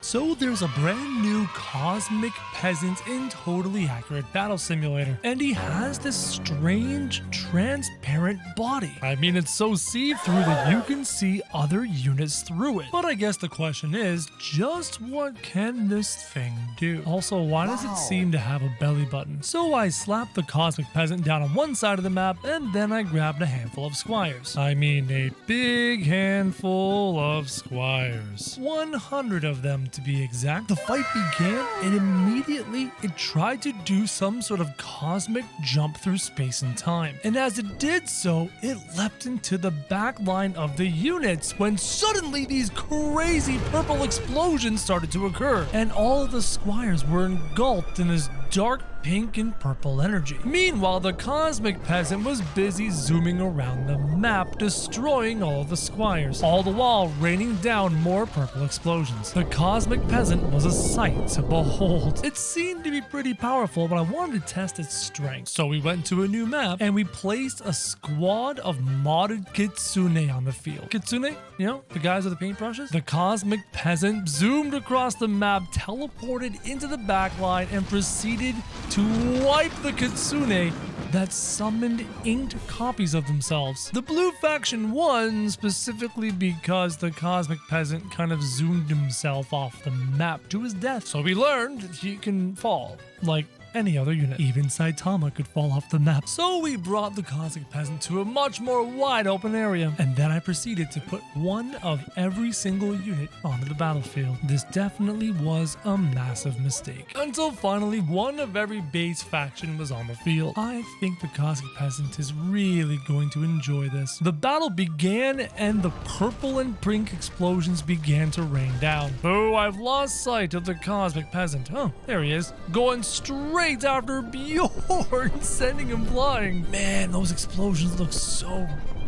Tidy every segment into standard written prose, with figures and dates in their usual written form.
So there's a brand new cosmic peasant in Totally Accurate Battle Simulator, and he has this strange transparent body. I mean, it's so see-through that you can see other units through it. But I guess the question is, just what can this thing do? Also, why does it seem to have a belly button? So I slapped the cosmic peasant down on one side of the map, and then I grabbed a handful of squires. I mean, a big handful of squires. 100 of them to be exact. The fight began, and immediately it tried to do some sort of cosmic jump through space and time. And as it did so, it leapt into the back line of the units when suddenly these crazy purple explosions started to occur, and all of the squires were engulfed in this dark pink and purple energy. Meanwhile, the cosmic peasant was busy zooming around the map, destroying all of the squires, all the while raining down more purple explosions. The cosmic peasant was a sight to behold. It seemed to be pretty powerful, but I wanted to test its strength. So we went to a new map and we placed a squad of modded kitsune on the field. Kitsune? You know, the guys with the paintbrushes? The cosmic peasant zoomed across the map, teleported into the backline, and proceeded to wipe the kitsune that summoned inked copies of themselves. The blue faction won specifically because the cosmic peasant kind of zoomed himself off the map to his death. So we learned he can fall like any other unit. Even Saitama could fall off the map. So we brought the cosmic peasant to a much more wide open area, and then I proceeded to put one of every single unit onto the battlefield. This definitely was a massive mistake, until finally one of every base faction was on the field. I think the cosmic peasant is really going to enjoy this. The battle began and the purple and pink explosions began to rain down. Oh, I've lost sight of the cosmic peasant. Oh, there he is, going straight after Bjorn, sending him flying. Man, those explosions look so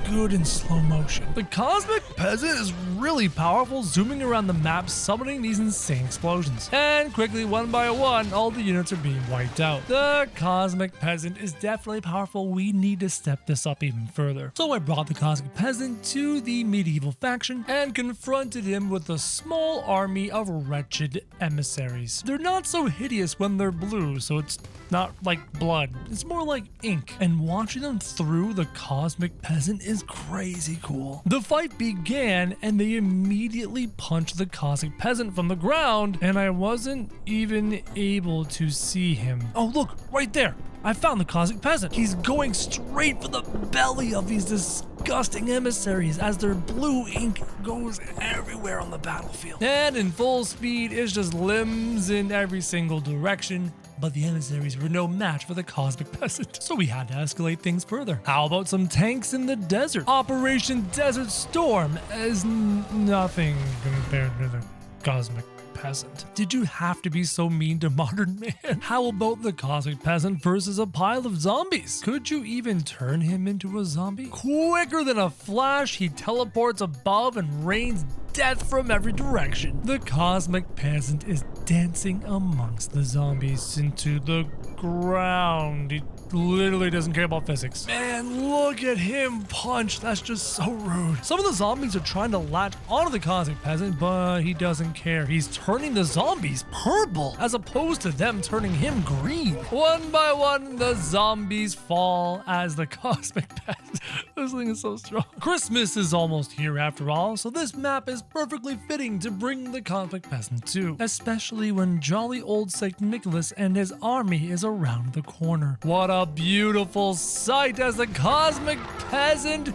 good in slow motion. The cosmic peasant is really powerful, zooming around the map, summoning these insane explosions. And quickly, one by one, all the units are being wiped out. The cosmic peasant is definitely powerful. We need to step this up even further. So I brought the cosmic peasant to the medieval faction and confronted him with a small army of wretched emissaries. They're not so hideous when they're blue, so it's not like blood. It's more like ink. And watching them through the cosmic peasant is crazy cool. The fight began and they immediately punched the cosmic peasant from the ground, and I wasn't even able to see him. Oh, look, right there. I found the cosmic peasant. He's going straight for the belly of these disgusting emissaries as their blue ink goes everywhere on the battlefield. And in full speed, it's just limbs in every single direction. But the emissaries were no match for the cosmic peasant, so we had to escalate things further. How about some tanks in the desert? Operation Desert Storm is nothing compared to the cosmic peasant. Did you have to be so mean to Modern Man? How about the cosmic peasant versus a pile of zombies? Could you even turn him into a zombie? Quicker than a flash, he teleports above and rains death from every direction. The cosmic peasant is dancing amongst the zombies into the ground. He literally doesn't care about physics. Man, look at him punch. That's just so rude. Some of the zombies are trying to latch onto the cosmic peasant, but he doesn't care. He's turning the zombies purple as opposed to them turning him green. One by one, the zombies fall as the cosmic peasant. This thing is so strong. Christmas is almost here after all, so this map is perfectly fitting to bring the cosmic peasant to, especially when jolly old Saint Nicholas and his army is around the corner. What a beautiful sight as the cosmic peasant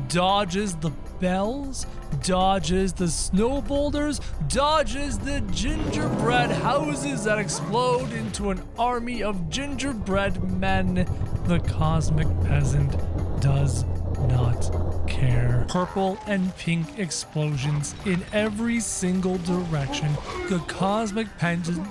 dodges the bells, dodges the snow boulders, dodges the gingerbread houses that explode into an army of gingerbread men. The cosmic peasant does not care. Purple and pink explosions in every single direction. The cosmic pageant.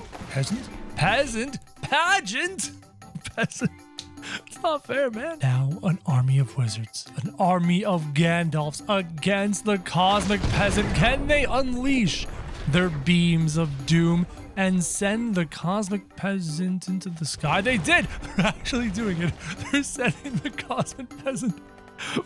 It's not fair, man. Now, an army of wizards, an army of Gandalfs against the cosmic peasant. Can they unleash their beams of doom and send the cosmic peasant into the sky? They did! They're actually doing it. They're sending the cosmic peasant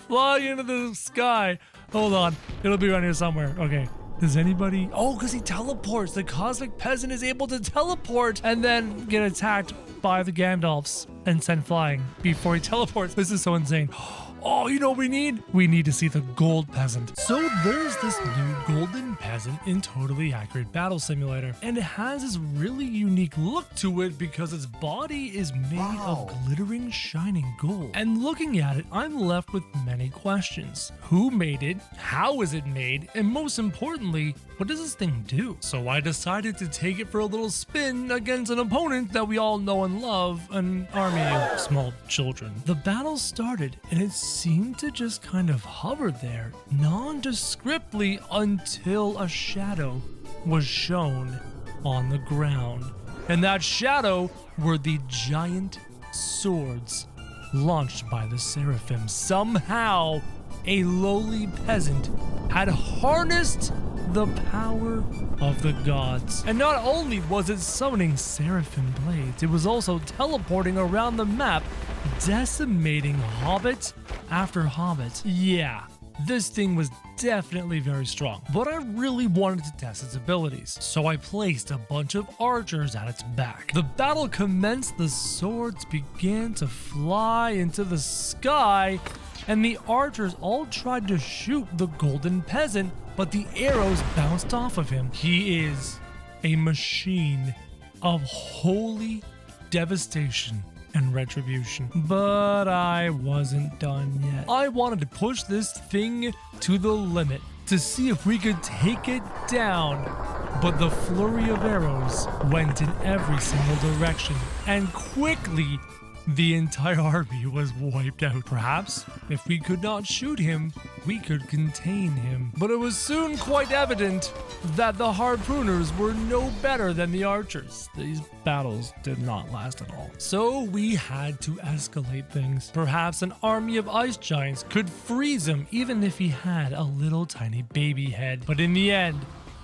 flying into the sky. Hold on. It'll be around here somewhere. Okay. Does anybody? Oh, because he teleports. The cosmic peasant is able to teleport and then get attacked by the Gandalfs and sent flying before he teleports. This is so insane. Oh, you know what we need? We need to see the gold peasant. So there's this new golden peasant in Totally Accurate Battle Simulator. And it has this really unique look to it because its body is made of glittering, shining gold. And looking at it, I'm left with many questions. Who made it? How is it made? And most importantly, what does this thing do? So I decided to take it for a little spin against an opponent that we all know and love, an army of small children. The battle started and it seemed to just kind of hover there nondescriptly until a shadow was shown on the ground. And that shadow were the giant swords launched by the seraphim. Somehow, a lowly peasant had harnessed the power of the gods. And not only was it summoning seraphim blades, it was also teleporting around the map, decimating hobbit after hobbit. Yeah, this thing was definitely very strong, but I really wanted to test its abilities, so I placed a bunch of archers at its back. The battle commenced, the swords began to fly into the sky, and the archers all tried to shoot the golden peasant, but the arrows bounced off of him. He is a machine of holy devastation and retribution. But I wasn't done yet. I wanted to push this thing to the limit to see if we could take it down. But the flurry of arrows went in every single direction, and quickly the entire army was wiped out. Perhaps, if we could not shoot him, we could contain him. But it was soon quite evident that the harpooners were no better than the archers. These battles did not last at all. So we had to escalate things. Perhaps an army of ice giants could freeze him even if he had a little tiny baby head. But in the end,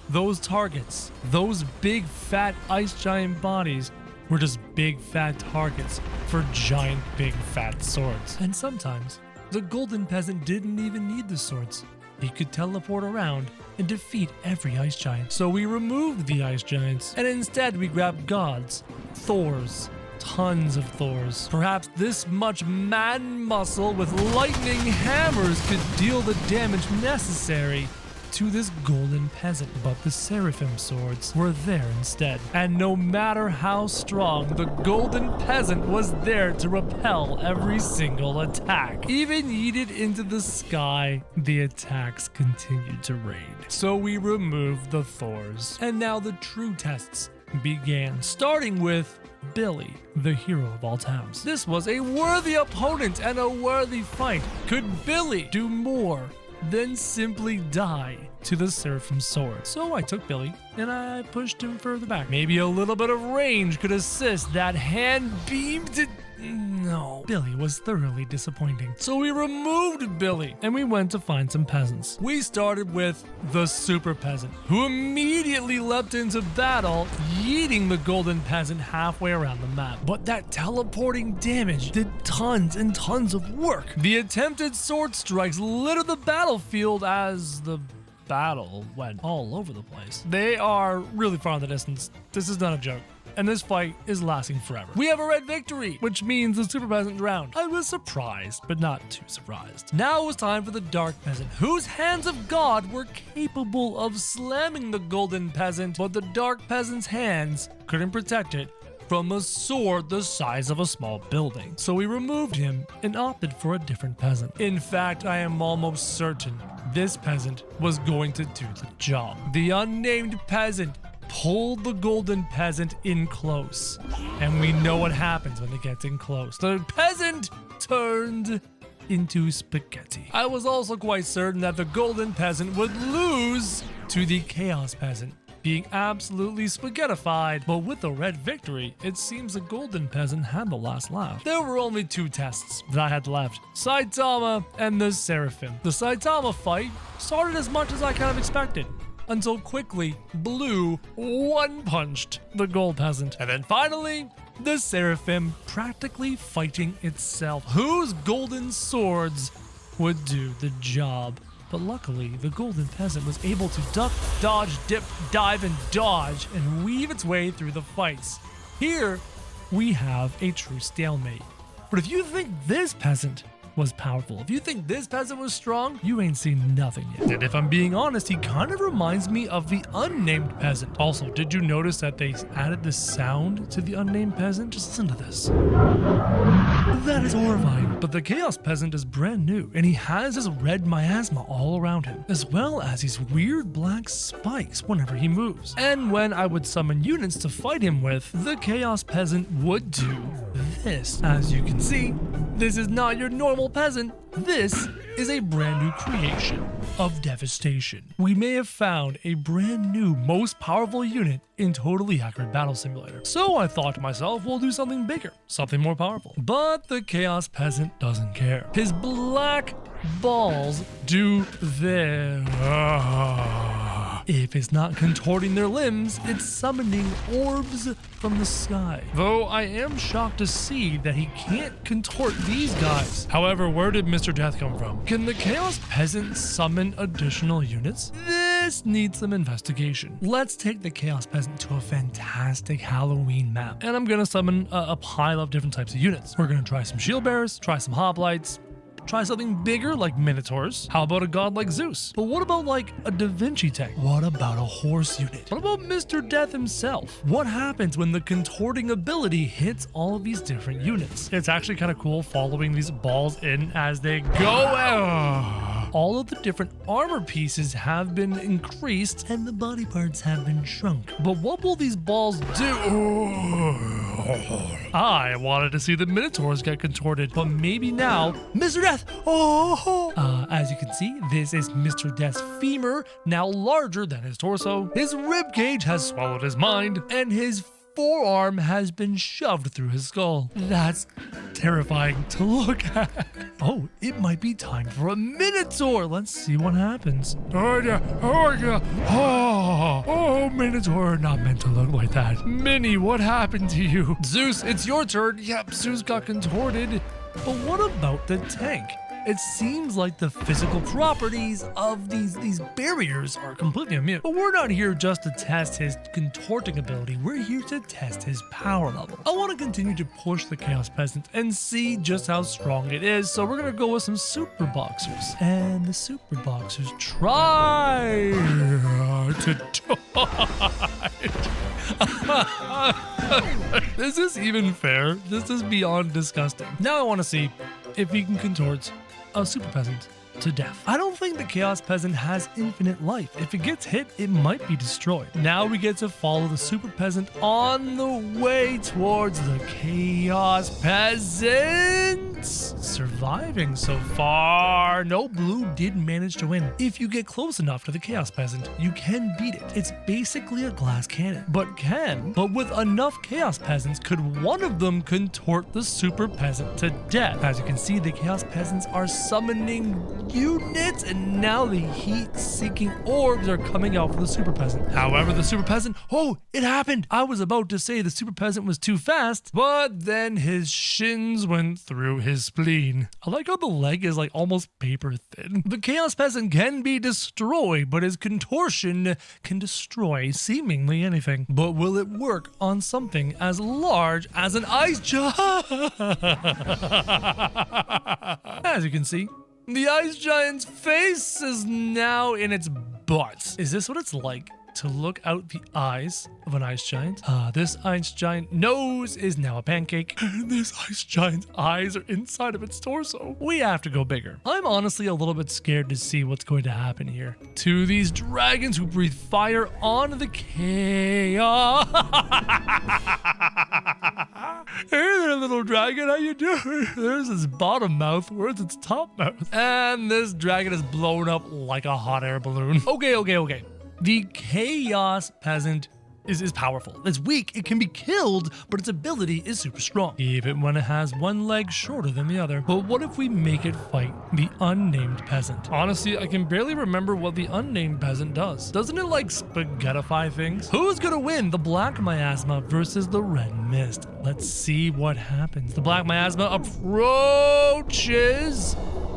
those targets, those big fat ice giant bodies, were just big fat targets for giant big fat swords. And sometimes the golden peasant didn't even need the swords. He could teleport around and defeat every ice giant. So we removed the ice giants and instead we grabbed gods, Thors, tons of Thors. Perhaps this much man muscle with lightning hammers could deal the damage necessary to this golden peasant, but the seraphim swords were there instead. And no matter how strong, the golden peasant was there to repel every single attack. Even yeeted into the sky, the attacks continued to rain. So we removed the Thors. And now the true tests began, starting with Billy, the hero of all times. This was a worthy opponent and a worthy fight. Could Billy do more than simply die to the seraphim sword? So I took Billy and I pushed him further back. Maybe a little bit of range could assist that hand beam to... No, Billy was thoroughly disappointing. So we removed Billy and we went to find some peasants. We started with the super peasant, who immediately leapt into battle, yeeting the golden peasant halfway around the map. But that teleporting damage did tons and tons of work. The attempted sword strikes littered the battlefield as the battle went all over the place. They are really far in the distance. This is not a joke. And this fight is lasting forever. We have a red victory, which means the super peasant drowned. I was surprised, but not too surprised. Now it was time for the dark peasant, whose hands of God were capable of slamming the golden peasant, but the dark peasant's hands couldn't protect it from a sword the size of a small building. So we removed him and opted for a different peasant. In fact, I am almost certain this peasant was going to do the job. The unnamed peasant pulled the golden peasant in close. And we know what happens when it gets in close. The peasant turned into spaghetti. I was also quite certain that the golden peasant would lose to the chaos peasant, being absolutely spaghettified. But with the red victory, it seems the golden peasant had the last laugh. There were only two tests that I had left: Saitama and the Seraphim. The Saitama fight started as much as I kind of expected, until quickly Blue one-punched the gold peasant. And then finally, the Seraphim practically fighting itself, whose golden swords would do the job. But luckily, the golden peasant was able to duck, dodge, dip, dive, and dodge, and weave its way through the fights. Here, we have a true stalemate. But if you think this peasant was powerful, if you think this peasant was strong, you ain't seen nothing yet. And if I'm being honest, he kind of reminds me of the unnamed peasant. Also, did you notice that they added the sound to the unnamed peasant? Just listen to this. That is horrifying. But the chaos peasant is brand new, and he has his red miasma all around him, as well as these weird black spikes whenever he moves. And when I would summon units to fight him with, the chaos peasant would do this. As you can see, this is not your normal peasant. This is a brand new creation of devastation. We may have found a brand new, most powerful unit in Totally Accurate Battle Simulator. So I thought to myself, we'll do something bigger, something more powerful. But the chaos peasant doesn't care. His black balls do this. If it's not contorting their limbs, it's summoning orbs from the sky. Though I am shocked to see that he can't contort these guys. However, where did Mr. Death come from? Can the Chaos Peasant summon additional units? This needs some investigation. Let's take the Chaos Peasant to a fantastic Halloween map. And I'm gonna summon a pile of different types of units. We're gonna try some shield bearers, try some hoplites, try something bigger like minotaurs. How about a god like Zeus? But what about like a Da Vinci tank? What about a horse unit? What about Mr. Death himself? What happens when the contorting ability hits all of these different units? It's actually kind of cool following these balls in as they go. All of the different armor pieces have been increased and the body parts have been shrunk. But what will these balls do? I wanted to see the minotaurs get contorted, but maybe now, Mr. Death! As you can see, this is Mr. Death's femur, now larger than his torso. His rib cage has swallowed his mind, and his forearm has been shoved through his skull. That's terrifying to look at. Oh, it might be time for a minotaur. Let's see what happens. Oh, minotaur, not meant to look like that. Minnie, what happened to you? Zeus, it's your turn. Yep, Zeus got contorted. But what about the tank? It seems like the physical properties of these barriers are completely immune. But we're not here just to test his contorting ability. We're here to test his power level. I want to continue to push the Chaos Peasant and see just how strong it is. So we're going to go with some Super Boxers. And the Super Boxers try to dodge. Is this even fair? This is beyond disgusting. Now I want to see if he can contort a Super Peasant to death. I don't think the Chaos Peasant has infinite life. If it gets hit, it might be destroyed. Now we get to follow the Super Peasant on the way towards the Chaos Peasant. Surviving so far. No, blue did manage to win. If you get close enough to the Chaos Peasant, you can beat it. It's basically a glass cannon. But with enough Chaos Peasants, could one of them contort the Super Peasant to death? As you can see, the Chaos Peasants are summoning units, and now the heat-seeking orbs are coming out for the Super Peasant. However, the Super Peasant, oh, it happened! I was about to say the Super Peasant was too fast, but then his shins went through his spleen. I like how the leg is like almost paper thin. The Chaos Peasant can be destroyed, but his contortion can destroy seemingly anything. But will it work on something as large as an ice giant? As you can see, the ice giant's face is now in its butt. Is this what it's like to look out the eyes of an ice giant? This ice giant nose is now a pancake. This ice giant's eyes are inside of its torso. We have to go bigger. I'm honestly a little bit scared to see what's going to happen here. To these dragons who breathe fire on the chaos. Hey there, little dragon, how you doing? There's its bottom mouth. Where's its top mouth? And this dragon is blown up like a hot air balloon. Okay. The Chaos Peasant is powerful. It's weak, it can be killed, but its ability is super strong, even when it has one leg shorter than the other. But what if we make it fight the unnamed peasant? Honestly, I can barely remember what the unnamed peasant does. Doesn't it like spaghettify things? Who's gonna win, the black miasma versus the red mist? Let's see what happens. The black miasma approaches.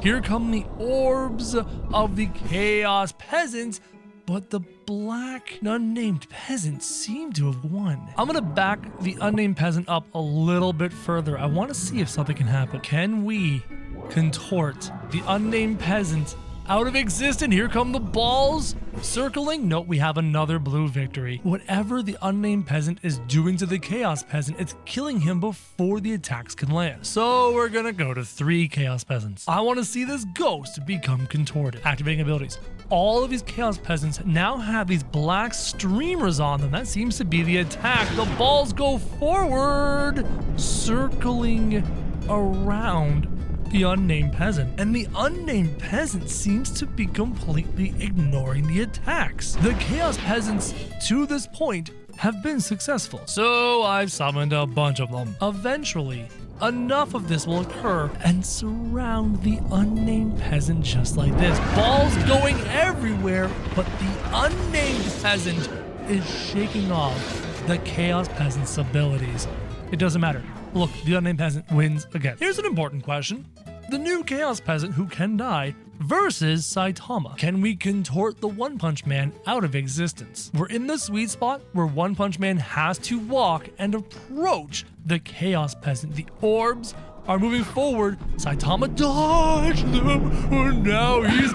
Here come the orbs of the Chaos Peasants, but the black unnamed peasant seemed to have won. I'm gonna back the unnamed peasant up a little bit further. I want to see if something can happen. Can we contort the unnamed peasant out of existence? Here come the balls circling. Nope, we have another blue victory. Whatever the unnamed peasant is doing to the chaos peasant, it's killing him before the attacks can land. So we're gonna go to 3 chaos peasants. I want to see this ghost become contorted. Activating abilities. All of these chaos peasants now have these black streamers on them. That seems to be the attack. The balls go forward, circling around the unnamed peasant, and the unnamed peasant seems to be completely ignoring the attacks. The chaos peasants to this point have been successful, so I've summoned a bunch of them. Eventually, enough of this will occur and surround the unnamed peasant just like this. Balls going everywhere, but the unnamed peasant is shaking off the chaos peasant's abilities. It doesn't matter. Look, the unnamed peasant wins again. Here's an important question. The new Chaos Peasant who can die versus Saitama. Can we contort the One Punch Man out of existence? We're in the sweet spot where One Punch Man has to walk and approach the Chaos Peasant. The orbs are moving forward. Saitama dodged them. And now he's...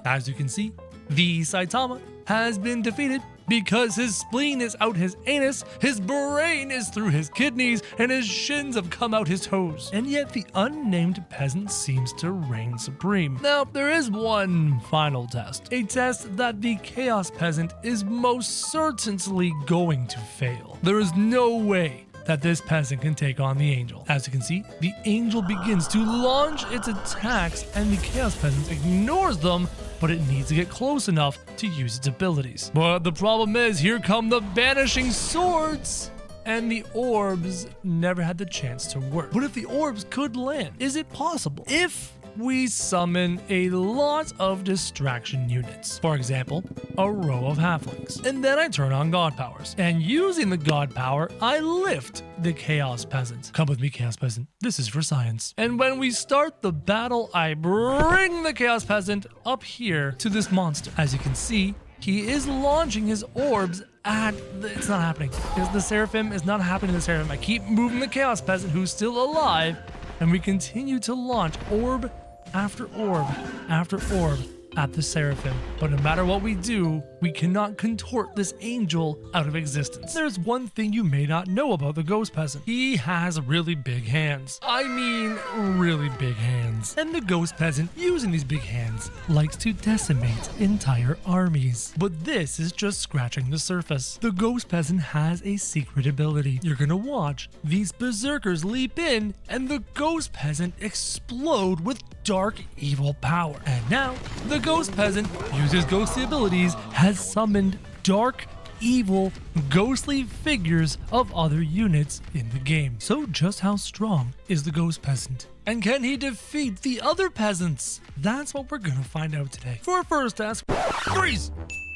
As you can see, the Saitama has been defeated because his spleen is out his anus, his brain is through his kidneys, and his shins have come out his toes. And yet the unnamed peasant seems to reign supreme. Now, there is one final test. A test that the Chaos Peasant is most certainly going to fail. There is no way that this peasant can take on the angel. As you can see, the angel begins to launch its attacks and the Chaos Peasant ignores them, but it needs to get close enough to use its abilities. But the problem is, here come the vanishing swords, and the orbs never had the chance to work. But if the orbs could land, is it possible? If we summon a lot of distraction units, for example, a row of halflings, and then I turn on god powers, and using the god power, I lift the Chaos Peasant. Come with me, Chaos Peasant. This is for science. And when we start the battle, I bring the Chaos Peasant up here to this monster. As you can see, he is launching his orbs at it's not happening. The Seraphim is not happening to the Seraphim. I keep moving the Chaos Peasant who's still alive, and we continue to launch orb after orb after orb at the Seraphim. But no matter what we do, we cannot contort this angel out of existence. There's one thing you may not know about the Ghost Peasant. He has really big hands. I mean, really big hands. And the Ghost Peasant, using these big hands, likes to decimate entire armies. But this is just scratching the surface. The Ghost Peasant has a secret ability. You're gonna watch these berserkers leap in and the Ghost Peasant explode with dark evil power. And now, the Ghost Peasant uses ghostly abilities, has summoned dark, evil, ghostly figures of other units in the game. So just how strong is the Ghost Peasant? And can he defeat the other peasants? That's what we're gonna find out today. For our first task, freeze!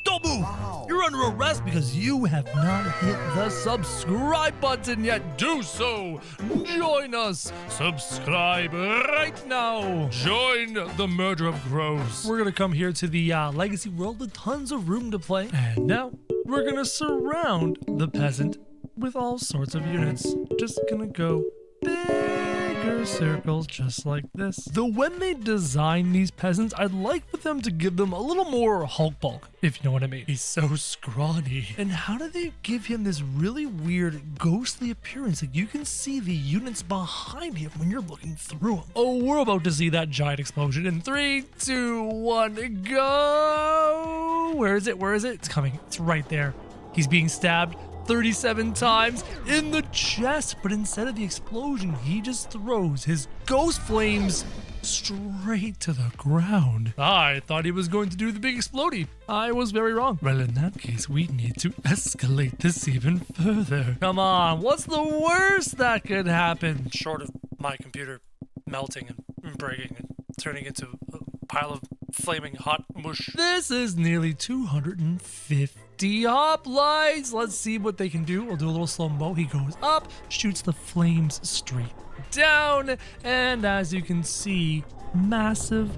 Don't move! Wow. You're under arrest because you have not hit the subscribe button yet. Do so! Join us! Subscribe right now! Join the murder of crows. We're gonna come here to the legacy world with tons of room to play. And now, we're gonna surround the peasant with all sorts of units. Just gonna go bigger circles just like this. Though when they design these peasants, I'd like for them to give them a little more Hulk bulk, if you know what I mean. He's so scrawny. And how do they give him this really weird ghostly appearance? Like you can see the units behind him when you're looking through them. Oh, we're about to see that giant explosion in 3, 2, 1, go! Where is it? Where is it? It's coming. It's right there. He's being stabbed 37 times in the chest, but instead of the explosion, he just throws his ghost flames straight to the ground. I thought he was going to do the big explodey. I was very wrong. Well, in that case, we need to escalate this even further. Come on, what's the worst that could happen? Short of my computer melting and breaking and turning into a pile of flaming hot mush. This is nearly 250 hoplites. Let's see what they can do. We'll do a little slow-mo. He goes up, shoots the flames straight down. And as you can see, massive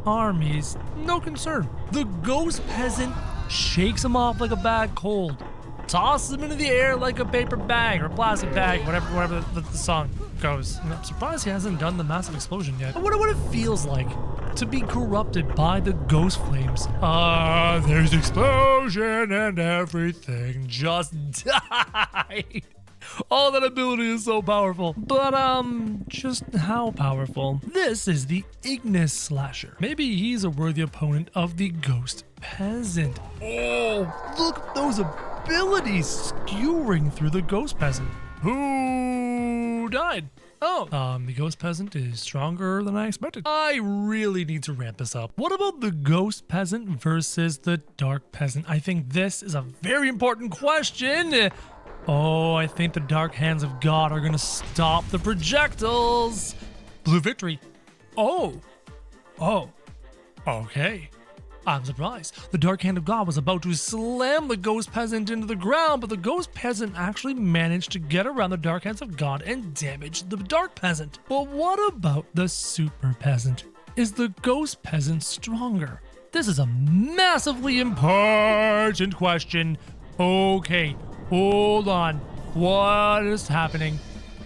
armies, no concern. The ghost peasant shakes him off like a bad cold, tosses him into the air like a paper bag or plastic bag, whatever the song goes. And I'm surprised he hasn't done the massive explosion yet. I wonder what it feels like to be corrupted by the ghost flames. There's explosion and everything just died. Oh, that ability is so powerful. But, just how powerful? This is the Ignis Slasher. Maybe he's a worthy opponent of the Ghost Peasant. Oh, look at those abilities skewering through the Ghost Peasant. Who died? Oh, the Ghost Peasant is stronger than I expected. I really need to ramp this up. What about the Ghost Peasant versus the Dark Peasant? I think this is a very important question. Oh, I think the Dark Hands of God are gonna stop the projectiles. Blue victory. Oh, okay. I'm surprised. The Dark Hand of God was about to slam the Ghost Peasant into the ground, but the Ghost Peasant actually managed to get around the Dark Hands of God and damage the Dark Peasant. But what about the Super Peasant? Is the Ghost Peasant stronger? This is a massively important question. Okay, hold on. What is happening?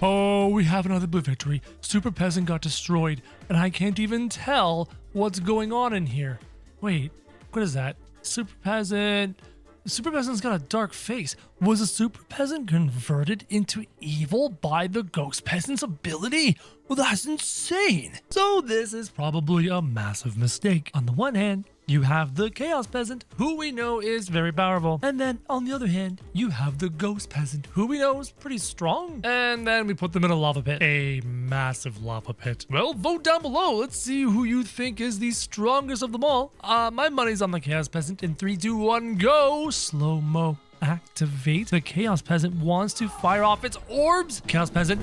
Oh, we have another blue victory. Super Peasant got destroyed, and I can't even tell what's going on in here. Wait, what is that? Super Peasant. The Super Peasant's got a dark face. Was a Super Peasant converted into evil by the Ghost Peasant's ability? Well, that's insane. So this is probably a massive mistake. On the one hand, you have the Chaos Peasant, who we know is very powerful. And then on the other hand, you have the Ghost Peasant, who we know is pretty strong. And then we put them in a lava pit. A massive lava pit. Well, vote down below. Let's see who you think is the strongest of them all. My money's on the Chaos Peasant. In 3, 2, 1, go. Slow-mo. Activate. The Chaos Peasant wants to fire off its orbs. Chaos Peasant.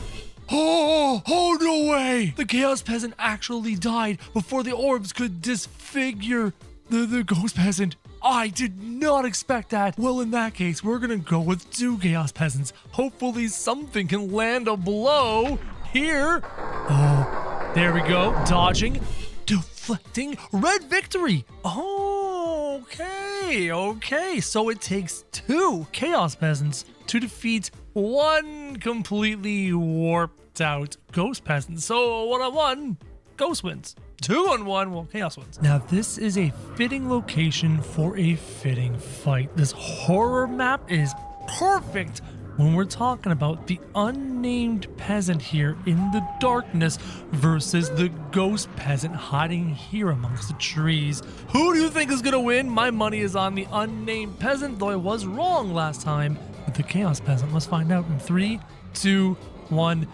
Oh, no way! The Chaos Peasant actually died before the orbs could disfigure the Ghost Peasant. I did not expect that. Well, in that case, we're gonna go with 2 Chaos Peasants. Hopefully something can land a blow here. Oh, there we go. Dodging, deflecting, red victory. Oh, okay. So it takes 2 Chaos Peasants to defeat 1 completely warped out Ghost Peasant. So 1-on-1, Ghost wins. 2-on-1, well, Chaos wins. Now this is a fitting location for a fitting fight. This horror map is perfect when we're talking about the unnamed peasant here in the darkness versus the Ghost Peasant hiding here amongst the trees. Who do you think is gonna win? My money is on the unnamed peasant, though I was wrong last time with the Chaos Peasant. Let's find out in 3, 2, 1,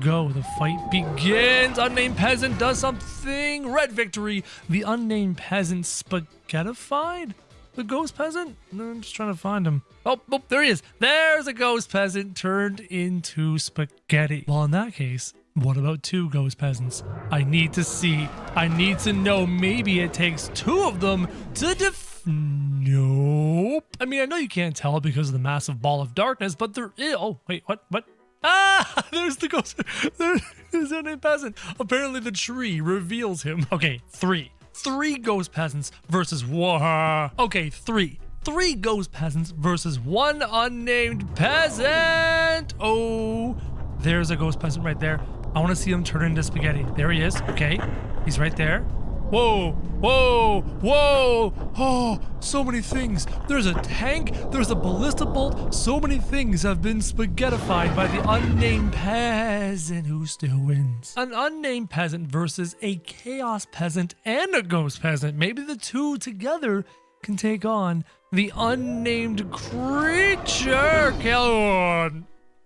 go. The fight begins. Unnamed peasant does something. Red victory. The unnamed peasant spaghettified the Ghost Peasant? No, I'm just trying to find him. Oh, there he is. There's a Ghost Peasant turned into spaghetti. Well, in that case, what about 2 Ghost Peasants? I need to see. I need to know. Maybe it takes 2 of them to Nope. I mean, I know you can't tell because of the massive ball of darkness, but there is. Oh, wait, what? Ah, there's the Ghost. There's the unnamed peasant. Apparently the tree reveals him. Okay, 3 Ghost Peasants versus 1. Okay, 3 Ghost Peasants versus 1 unnamed peasant. Oh, there's a Ghost Peasant right there. I want to see him turn into spaghetti. There he is. Okay, he's right there. Whoa. Oh, so many things. There's a tank. There's a ballista bolt. So many things have been spaghettified by the unnamed peasant who still wins. An unnamed peasant versus a Chaos Peasant and a Ghost Peasant. Maybe the 2 together can take on the unnamed creature.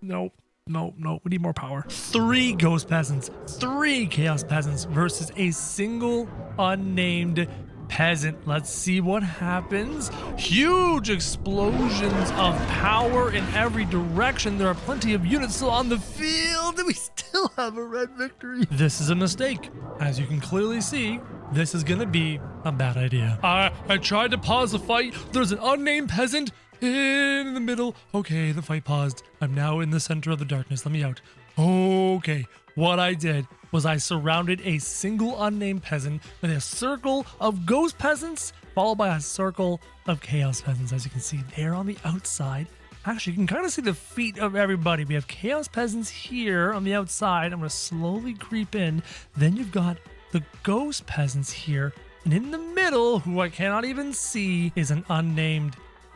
Nope. No, we need more power. 3 Ghost Peasants, 3 Chaos Peasants versus a single unnamed peasant. Let's see what happens. Huge explosions of power in every direction. There are plenty of units still on the field, and we still have a red victory. This is a mistake. As you can clearly see, this is gonna be a bad idea. I tried to pause the fight. There's an unnamed peasant in the middle. Okay, the fight paused. I'm now in the center of the darkness. Let me out. Okay, what I did was I surrounded a single unnamed peasant with a circle of ghost peasants, followed by a circle of chaos peasants. As you can see, they're on the outside. Actually, you can kind of see the feet of everybody. We have chaos peasants here on the outside. I'm going to slowly creep in. Then you've got the ghost peasants here. And in the middle, who I cannot even see, is an unnamed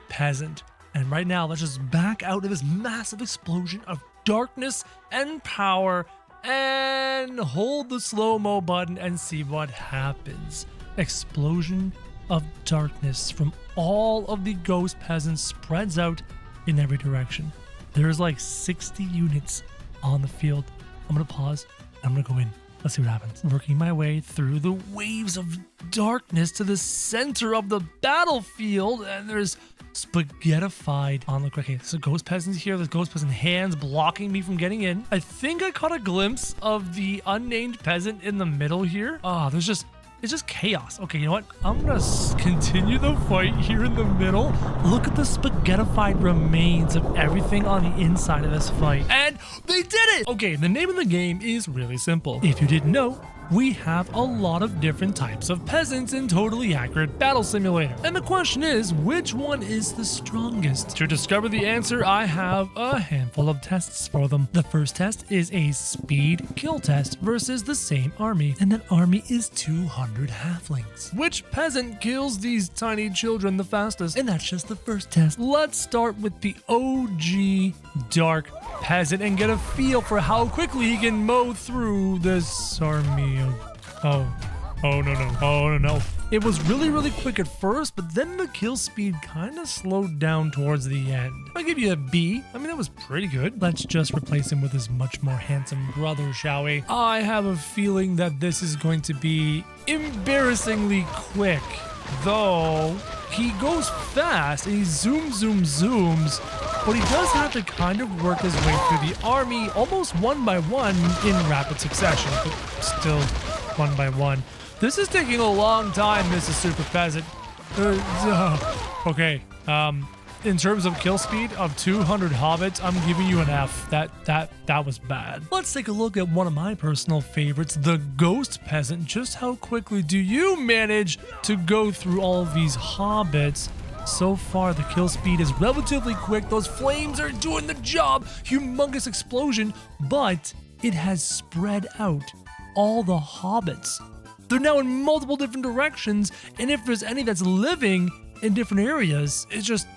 peasant. And right now, let's just back out of this massive explosion of darkness and power and hold the slow-mo button and see what happens. Explosion of darkness from all of the ghost peasants spreads out in every direction. There's like 60 units on the field. I'm going to pause. I'm going to go in. Let's see what happens. Working my way through the waves of darkness to the center of the battlefield, and there's spaghettified on the... Okay, so ghost peasants here. There's ghost peasant hands blocking me from getting in. I think I caught a glimpse of the unnamed peasant in the middle here. It's just chaos. Okay, you know what? I'm gonna continue the fight here in the middle. Look at the spaghettified remains of everything on the inside of this fight. And they did it! Okay, the name of the game is really simple. If you didn't know, we have a lot of different types of peasants in Totally Accurate Battle Simulator. And the question is, which one is the strongest? To discover the answer, I have a handful of tests for them. The first test is a speed kill test versus the same army. And that army is 200 halflings. Which peasant kills these tiny children the fastest? And that's just the first test. Let's start with the OG Dark Peasant and get a feel for how quickly he can mow through this army of... Oh no. It was really quick at first, but then the kill speed kind of slowed down towards the end. I'll give you a B. I mean, that was pretty good. Let's just replace him with his much more handsome brother, shall we? I have a feeling that this is going to be embarrassingly quick, though he goes fast and he zooms, but he does have to kind of work his way through the army almost one by one in rapid succession, but still one by one. This is taking a long time, Mrs. Super Peasant. Okay, in terms of kill speed of 200 hobbits, I'm giving you an F. That was bad. Let's take a look at one of my personal favorites, the Ghost Peasant. Just how quickly do you manage to go through all of these hobbits? So far, the kill speed is relatively quick. Those flames are doing the job. Humongous explosion, but it has spread out all the hobbits. They're now in multiple different directions, and if there's any that's living in different areas, it's just,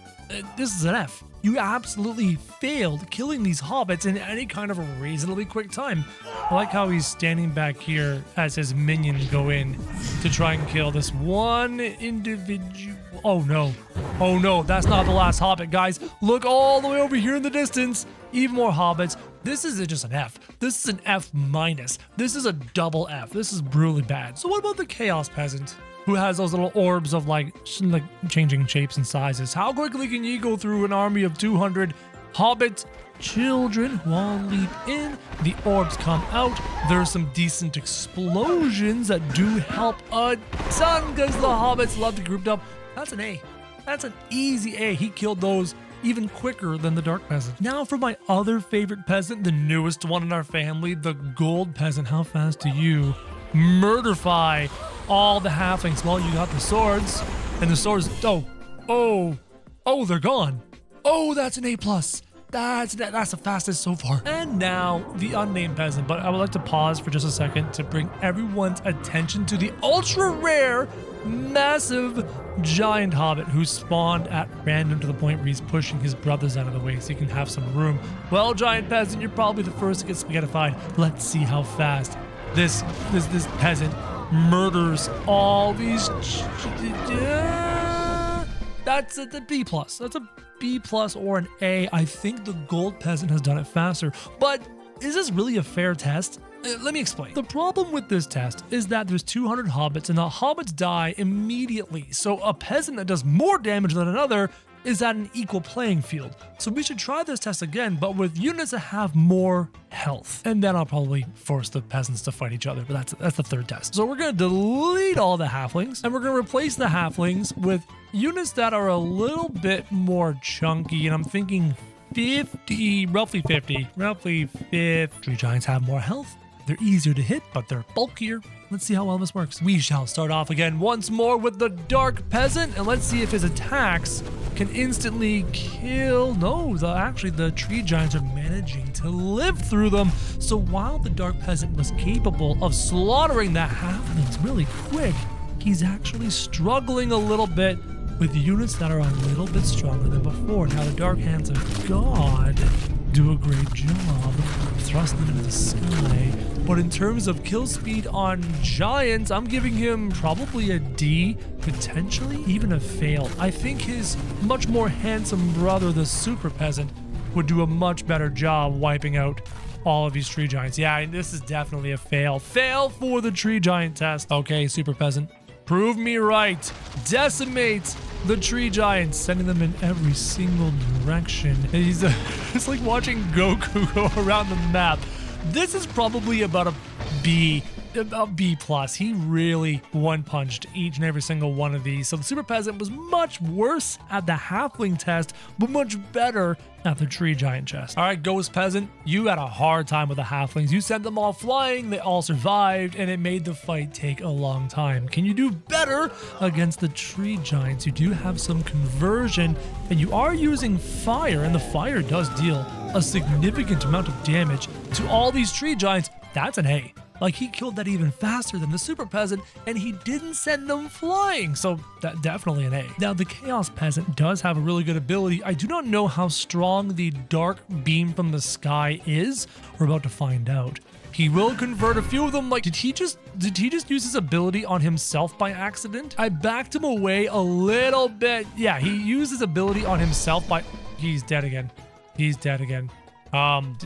this is an F. You absolutely failed killing these hobbits in any kind of a reasonably quick time. I like how he's standing back here as his minions go in to try and kill this one individual. Oh no, that's not the last hobbit, guys. Look all the way over here in the distance. Even more hobbits. This isn't just an F. This is an F minus. This is a double F. This is brutally bad. So what about the Chaos Peasant, who has those little orbs of like changing shapes and sizes? How quickly can you go through an army of 200 hobbit children who all leap in? The orbs come out. There's some decent explosions that do help a ton because the hobbits love to group up. That's an A. That's an easy A. He killed those even quicker than the Dark Peasant. Now for my other favorite peasant, the newest one in our family, the Gold Peasant. How fast do you murderify all the halflings? Well, you got the swords, and the swords, oh, they're gone. Oh, that's an A+. That's the fastest so far. And now the unnamed peasant, but I would like to pause for just a second to bring everyone's attention to the ultra rare, massive giant hobbit who spawned at random to the point where he's pushing his brothers out of the way so he can have some room. Well, giant peasant, you're probably the first to get spaghettified. Let's see how fast this peasant murders all these. That's a B+. That's a B+ or an A. I think the Gold Peasant has done it faster, but is this really a fair test? Let me explain. The problem with this test is that there's 200 hobbits and the hobbits die immediately. So a peasant that does more damage than another is at an equal playing field. So we should try this test again, but with units that have more health. And then I'll probably force the peasants to fight each other, but that's the third test. So we're gonna delete all the halflings, and we're gonna replace the halflings with units that are a little bit more chunky, and I'm thinking roughly 50. Tree giants have more health. They're easier to hit, but they're bulkier. Let's see how well this works. We shall start off again once more with the Dark Peasant, and let's see if his attacks can instantly kill. No, actually the Tree Giants are managing to live through them. So while the Dark Peasant was capable of slaughtering the halflings really quick, he's actually struggling a little bit with units that are a little bit stronger than before. Now the Dark Hands of God do a great job thrusting them into the sky. But in terms of kill speed on giants, I'm giving him probably a D, potentially even a fail. I think his much more handsome brother, the Super Peasant, would do a much better job wiping out all of these Tree Giants. Yeah, this is definitely a fail. Fail for the Tree Giant test. Okay, Super Peasant, prove me right. Decimate the Tree Giants, sending them in every single direction. And it's like watching Goku go around the map. This is probably about a B plus. He really one-punched each and every single one of these. So the Super Peasant was much worse at the halfling test, but much better at the Tree Giant test. All right, Ghost Peasant, you had a hard time with the halflings. You sent them all flying, they all survived, and it made the fight take a long time. Can you do better against the Tree Giants? You do have some conversion, and you are using fire, and the fire does deal a significant amount of damage to all these Tree Giants. That's an A. Like, he killed that even faster than the Super Peasant, and he didn't send them flying, so that definitely an A. Now, the Chaos Peasant does have a really good ability. I do not know how strong the Dark Beam from the Sky is. We're about to find out. He will convert a few of them. Like, did he just use his ability on himself by accident? I backed him away a little bit. Yeah, he used his ability on himself by... He's dead again. He's dead again.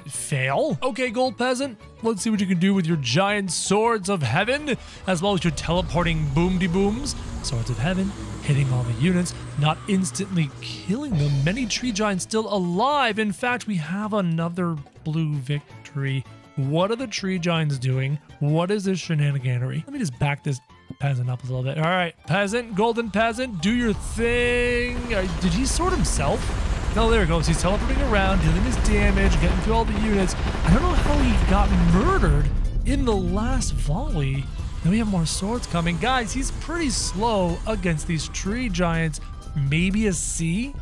Fail? Okay, Gold Peasant, let's see what you can do with your giant swords of heaven, as well as your teleporting boom-de-booms. Swords of heaven, hitting all the units, not instantly killing them. Many Tree Giants still alive. In fact, we have another blue victory. What are the Tree Giants doing? What is this shenaniganery? Let me just back this peasant up a little bit. All right, Peasant, Golden Peasant, do your thing. Did he sword himself? No, there he goes. He's teleporting around, dealing his damage, getting through all the units. I don't know how he got murdered in the last volley. Now we have more swords coming. Guys, he's pretty slow against these Tree Giants. Maybe a C?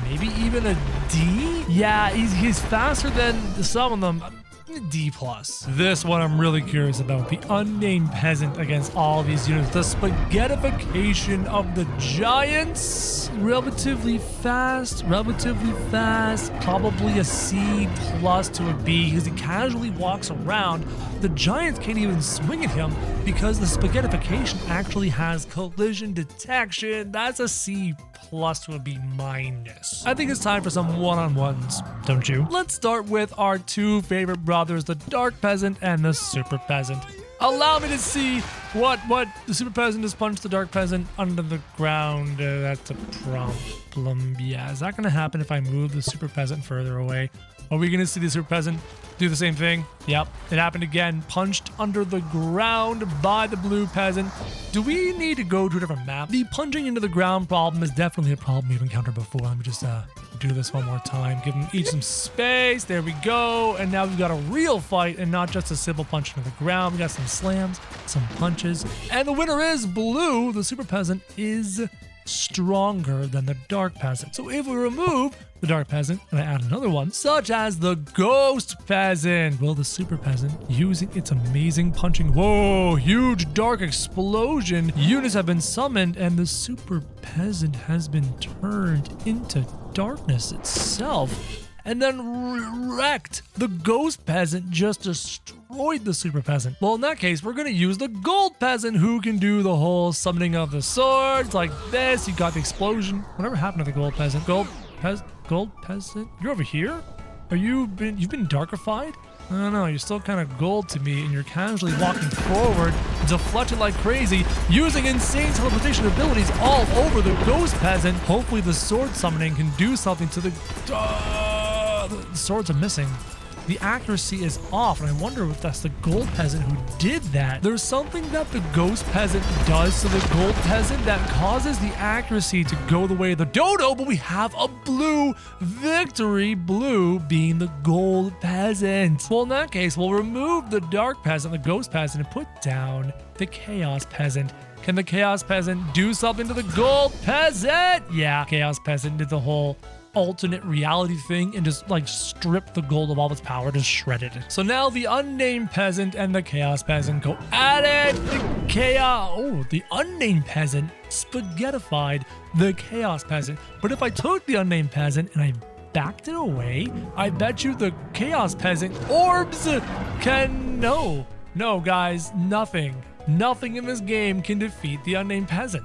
Maybe even a D? Yeah, he's faster than some of them. D+. This one I'm really curious about. The Unnamed Peasant against all these units. The spaghettification of the giants. Relatively fast. Probably a C+ to a B because he casually walks around. The giants can't even swing at him because the spaghettification actually has collision detection. That's a C+ to a B-. I think it's time for some one-on-ones, don't you? Let's start with our two favorite brothers, the Dark Peasant and the Super Peasant. Allow me to see what the Super Peasant has punched the Dark Peasant under the ground. That's a problem. Yeah, is that going to happen if I move the Super Peasant further away? Are we going to see the Super Peasant do the same thing? Yep, it happened again. Punched under the ground by the Blue Peasant. Do we need to go to a different map? The punching into the ground problem is definitely a problem we've encountered before. Let me just do this one more time. Give them each some space. There we go. And now we've got a real fight and not just a simple punch into the ground. We got some slams, some punches. And the winner is Blue. The Super Peasant is stronger than the Dark Peasant. So if we remove the Dark Peasant and I add another one, such as the Ghost Peasant, will the Super Peasant, using its amazing punching, whoa, huge dark explosion, units have been summoned and the Super Peasant has been turned into darkness itself and then wrecked. The Ghost Peasant just destroyed the Super Peasant. Well, in that case, we're going to use the Gold Peasant, who can do the whole summoning of the swords like this. You got the explosion. Whatever happened to the Gold Peasant? Gold Peasant? You're over here? You've been darkified? I don't know, you're still kind of gold to me, and you're casually walking forward, deflecting like crazy, using insane teleportation abilities all over the ghost peasant. Hopefully the sword summoning can do something to the swords are missing. The accuracy is off, and I wonder if that's the gold peasant who did that. There's something that the ghost peasant does to the gold peasant that causes the accuracy to go the way of the dodo, but we have a blue victory, blue being the gold peasant. Well, in that case, we'll remove the dark peasant, the ghost peasant, and put down the chaos peasant. Can the chaos peasant do something to the gold peasant? Yeah, chaos peasant did the whole alternate reality thing and just like strip the gold of all its power, just shredded it. So now the unnamed peasant and the chaos peasant go at it. The unnamed peasant spaghettified the chaos peasant. But if I took the unnamed peasant and I backed it away, I bet you the chaos peasant orbs can no, guys, nothing in this game can defeat the unnamed peasant.